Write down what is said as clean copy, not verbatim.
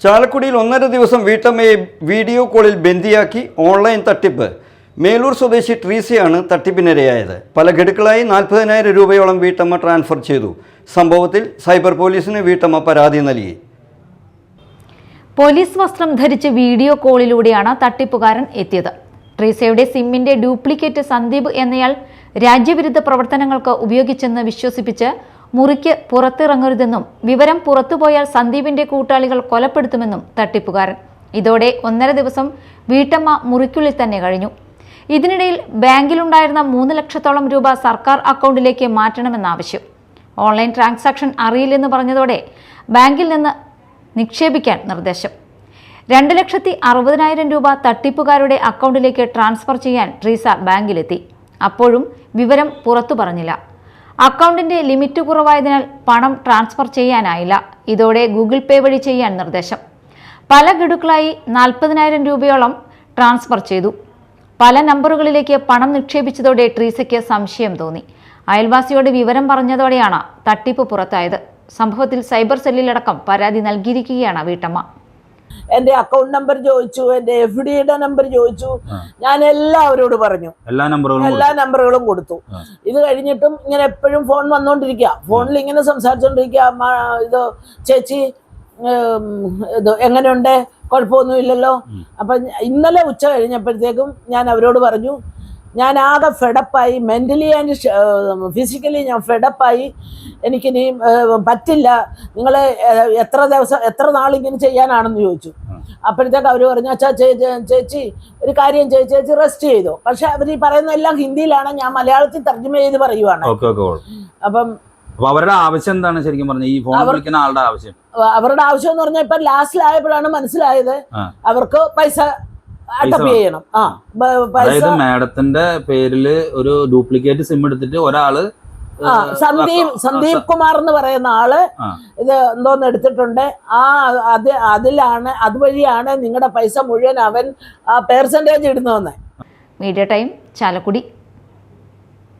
ചാലക്കുടിയിൽ 1.5 ദിവസം വീട്ടമ്മയെ വീഡിയോ കോളിൽ ബന്ദിയാക്കി ഓൺലൈൻ തട്ടിപ്പ്. മേലൂർ സ്വദേശി ട്രീസയാണ് തട്ടിപ്പിനിരയായത്. പല ഗഡുക്കളായി 40,000 രൂപയോളം വീട്ടമ്മ ട്രാൻസ്ഫർ ചെയ്തു. സംഭവത്തിൽ സൈബർ പോലീസിന് വീട്ടമ്മ പരാതി നൽകി. പോലീസ് വസ്ത്രം ധരിച്ച് വീഡിയോ കോളിലൂടെയാണ് തട്ടിപ്പുകാരൻ എത്തിയത്. ട്രീസയുടെ സിമ്മിന്റെ ഡ്യൂപ്ലിക്കേറ്റ് സന്ദീപ് എന്നയാൾ രാജ്യവിരുദ്ധ പ്രവർത്തനങ്ങൾക്ക് ഉപയോഗിച്ചെന്ന് വിശ്വസിപ്പിച്ച് മുറിക്ക് പുറത്തിറങ്ങരുതെന്നും വിവരം പുറത്തുപോയാൽ സന്ദീപിന്റെ കൂട്ടാളികൾ കൊലപ്പെടുത്തുമെന്നും തട്ടിപ്പുകാരൻ. ഇതോടെ 1.5 ദിവസം വീട്ടമ്മ മുറിക്കുള്ളിൽ തന്നെ കഴിഞ്ഞു. ഇതിനിടയിൽ ബാങ്കിലുണ്ടായിരുന്ന 3 ലക്ഷത്തോളം രൂപ സർക്കാർ അക്കൗണ്ടിലേക്ക് മാറ്റണമെന്നാവശ്യം. ഓൺലൈൻ ട്രാൻസാക്ഷൻ അറിയില്ലെന്ന് പറഞ്ഞതോടെ ബാങ്കിൽ നിന്ന് നിക്ഷേപിക്കാൻ നിർദ്ദേശം. 2,60,000 രൂപ തട്ടിപ്പുകാരുടെ അക്കൗണ്ടിലേക്ക് ട്രാൻസ്ഫർ ചെയ്യാൻ ട്രീസ ബാങ്കിലെത്തി. അപ്പോഴും വിവരം പുറത്തു പറഞ്ഞില്ല. അക്കൗണ്ടിന്റെ ലിമിറ്റ് കുറവായതിനാൽ പണം ട്രാൻസ്ഫർ ചെയ്യാനായില്ല. ഇതോടെ ഗൂഗിൾ പേ വഴി ചെയ്യാൻ നിർദ്ദേശം. പല ഗഡുക്കളായി 40,000 രൂപയോളം ട്രാൻസ്ഫർ ചെയ്തു. പല നമ്പറുകളിലേക്ക് പണം നിക്ഷേപിച്ചതോടെ ട്രീസയ്ക്ക് സംശയം തോന്നി. അയൽവാസിയോട് വിവരം പറഞ്ഞതോടെയാണ് തട്ടിപ്പ് പുറത്തായത്. സംഭവത്തിൽ സൈബർ സെല്ലിലടക്കം പരാതി നൽകിയിരിക്കുകയാണ് വീട്ടമ്മ. എന്റെ അക്കൗണ്ട് നമ്പർ ചോദിച്ചു, എന്റെ FD-യുടെ നമ്പർ ചോദിച്ചു. ഞാൻ എല്ലാവരോട് പറഞ്ഞു, എല്ലാ നമ്പറുകളും കൊടുത്തു. ഇത് കഴിഞ്ഞിട്ടും ഇങ്ങനെ എപ്പോഴും ഫോൺ വന്നോണ്ടിരിക്കുക. ഫോണിൽ ഇങ്ങനെ സംസാരിച്ചോണ്ടിരിക്കുക. ഇത് ചേച്ചി ഇത് എങ്ങനെയുണ്ട്, കുഴപ്പമൊന്നുമില്ലല്ലോ. അപ്പൊ ഇന്നലെ ഉച്ച കഴിഞ്ഞപ്പോഴത്തേക്കും ഞാൻ അവരോട് പറഞ്ഞു, ഞാൻ ആകെ ഫെഡപ്പായി, മെന്റലി ആൻഡ് ഫിസിക്കലി ഞാൻ ഫെഡപ്പായി, എനിക്കിനി പറ്റില്ല, നിങ്ങൾ എത്ര നാളിങ്ങനെ ചെയ്യാനാണെന്ന് ചോദിച്ചു. അപ്പോഴത്തേക്ക് അവർ പറഞ്ഞു, അച്ഛാ ചേച്ചി ഒരു കാര്യം ചേച്ചി റെസ്റ്റ് ചെയ്തു. പക്ഷെ അവർ ഈ പറയുന്ന എല്ലാം ഹിന്ദിയിലാണ്, ഞാൻ മലയാളത്തിൽ തർജ്ജമ ചെയ്ത് പറയുവാണ്. അപ്പം അവരുടെ ആവശ്യം എന്താണ് ശരിക്കും പറഞ്ഞ ഈ ഫോൺ വിളിക്കുന്ന ആളുടെ ആവശ്യം? അവരുടെ ആവശ്യം എന്ന് പറഞ്ഞാൽ ഇപ്പൊ ലാസ്റ്റിലായപ്പോഴാണ് മനസ്സിലായത് അവർക്ക് പൈസ അടപ്പ് ചെയ്യണം. അതായത് മാഡത്തിന്റെ പേരില് ഒരു ഡ്യൂപ്ലിക്കേറ്റ് സിം എടുത്തിട്ട് ഒരാള് സന്ദീപ് കുമാർ എന്ന് പറയുന്ന ആള് ഇത് എന്തോന്ന് എടുത്തിട്ടുണ്ട്. അതുവഴിയാണ് നിങ്ങളുടെ പൈസ മുഴുവൻ അവൻ പെർസെന്റേജ് ഇടുന്നതെന്ന്. Media time, Chalakudy.